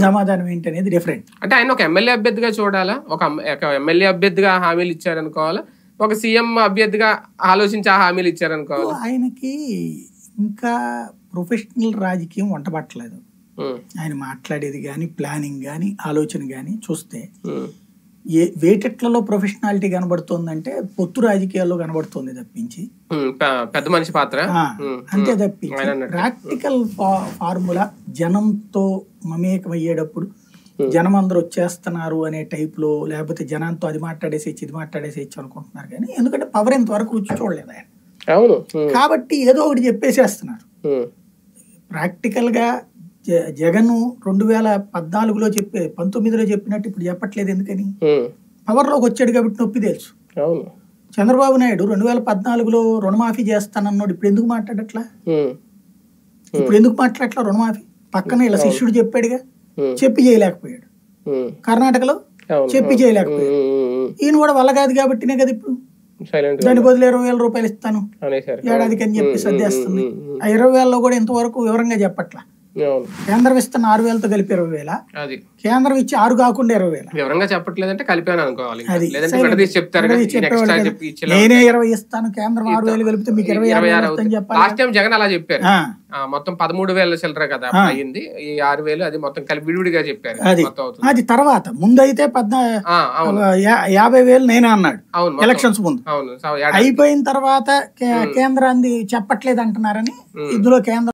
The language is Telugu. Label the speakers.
Speaker 1: సమాధానం ఏంటి అనేది డిఫరెంట్.
Speaker 2: అంటే ఆయన ఒక ఎమ్మెల్యే అభ్యర్థిగా చూడాలా, ఒక ఎమ్మెల్యే అభ్యర్థిగా హామీలు ఇచ్చారనుకోవాలా, ఒక సీఎం అభ్యర్థిగా ఆలోచించి ఆ హామీలు ఇచ్చారనుకోవాలా?
Speaker 1: ఆయనకి ఇంకా ప్రొఫెషనల్ రాజకీయం వంటబట్టలేదు. ఆయన మాట్లాడేది కానీ, ప్లానింగ్ కానీ, ఆలోచన కానీ చూస్తే వేటెట్లలో ప్రొఫెషనాలిటీ కనబడుతోందంటే పొత్తు రాజకీయాల్లో కనబడుతుంది తప్పించి
Speaker 2: పెద్ద మనిషి పాత్ర
Speaker 1: అంతే తప్పించి ప్రాక్టికల్ ఫార్ములా జనంతో మమేకమయ్యేటప్పుడు జనం అందరూ వచ్చేస్తున్నారు అనే టైప్ లో, లేకపోతే జనంతో అది మాట్లాడేసేచ్చు ఇది మాట్లాడేసేచ్చు అనుకుంటున్నారు. కానీ ఎందుకంటే పవర్ ఇంతవరకు రుచి చూడలేదు ఆయన, కాబట్టి ఏదో ఒకటి చెప్పేసేస్తున్నారు. ప్రాక్టికల్ గా జగన్ 2014లో 19లో చెప్పినట్టు ఇప్పుడు చెప్పట్లేదు. ఎందుకని? పవర్ లోకి వచ్చాడు కాబట్టి నొప్పి తెలుసు. చంద్రబాబు నాయుడు 2014లో రుణమాఫీ చేస్తానన్నాడు, ఇప్పుడు ఎందుకు మాట్లాడట్లా? రుణమాఫీ పక్కన ఇలా శిష్యుడు చెప్పాడుగా, చెప్పి చేయలేకపోయాడు. కర్ణాటకలో చెప్పి చేయలేకపోయాడు. ఈయన కూడా వల్ల కాదు కాబట్టినే కదా ఇప్పుడు దాని బదులు 20,000 రూపాయలు ఇస్తాను ఏడాదికి అని చెప్పి సర్దేస్తుంది. ఆ 20,000లో కూడా ఇంతవరకు వివరంగా చెప్పట్లా. కేంద్రం ఇస్తున్న 6,000తో కలిపి 20,000, కేంద్రం ఇచ్చి 6 కాకుండా 20,000
Speaker 2: వివరంగా చెప్పట్లేదంటే కలిపాను అనుకోవాలి.
Speaker 1: నేనే 20 ఇస్తాను, కేంద్రం 6,000 కలిపితే మీకు 26 చెప్పాలి.
Speaker 2: లాస్ట్ టైం జగన్ అలా చెప్పారు, మొత్తం 13,000 చిల్లర కదా అయింది, ఈ 6,000 అది మొత్తం కలిపి విడివిడిగా చెప్పారు.
Speaker 1: అది తర్వాత ముందైతే 50,000 నేనే అన్నాడు ఎలక్షన్స్ ముందు. అయిపోయిన తర్వాత కేంద్రాన్ని చెప్పట్లేదు అంటున్నారని ఇందులో కేంద్రం